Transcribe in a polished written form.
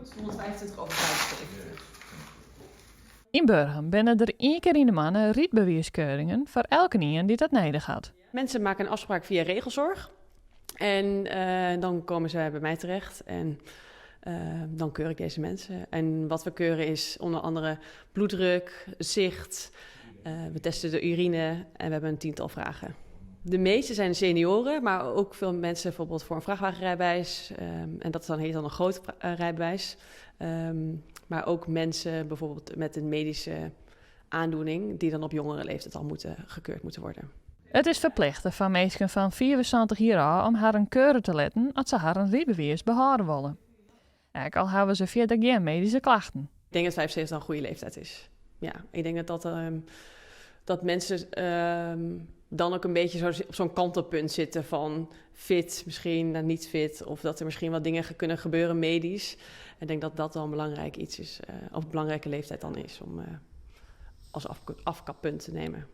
goed, 125 over 75. In Burgum binnen er 1 keer in de maand rietbewierskeuringen voor elke een die dat nodig had. Mensen maken een afspraak via regelzorg. En dan komen ze bij mij terecht en dan keur ik deze mensen. En wat we keuren is onder andere bloeddruk, zicht. We testen de urine en we hebben een 10-tal vragen. De meeste zijn senioren, maar ook veel mensen bijvoorbeeld voor een vrachtwagenrijbewijs. En dat heet dan een groot rijbewijs. Maar ook mensen bijvoorbeeld met een medische aandoening die dan op jongere leeftijd al gekeurd moeten worden. Het is verplicht van mensen van 74 jaar oud om haar een keuren te letten als ze haar een rietbewiers behouden willen. Ook al hebben ze verder geen medische klachten. Ik denk dat 75 een goede leeftijd is. Ja, ik denk dat mensen dan ook een beetje op zo'n kantelpunt zitten van fit, misschien naar niet fit. Of dat er misschien wat dingen kunnen gebeuren medisch. Ik denk dat dat wel een belangrijk iets is, of een belangrijke leeftijd dan is om als afkappunt te nemen.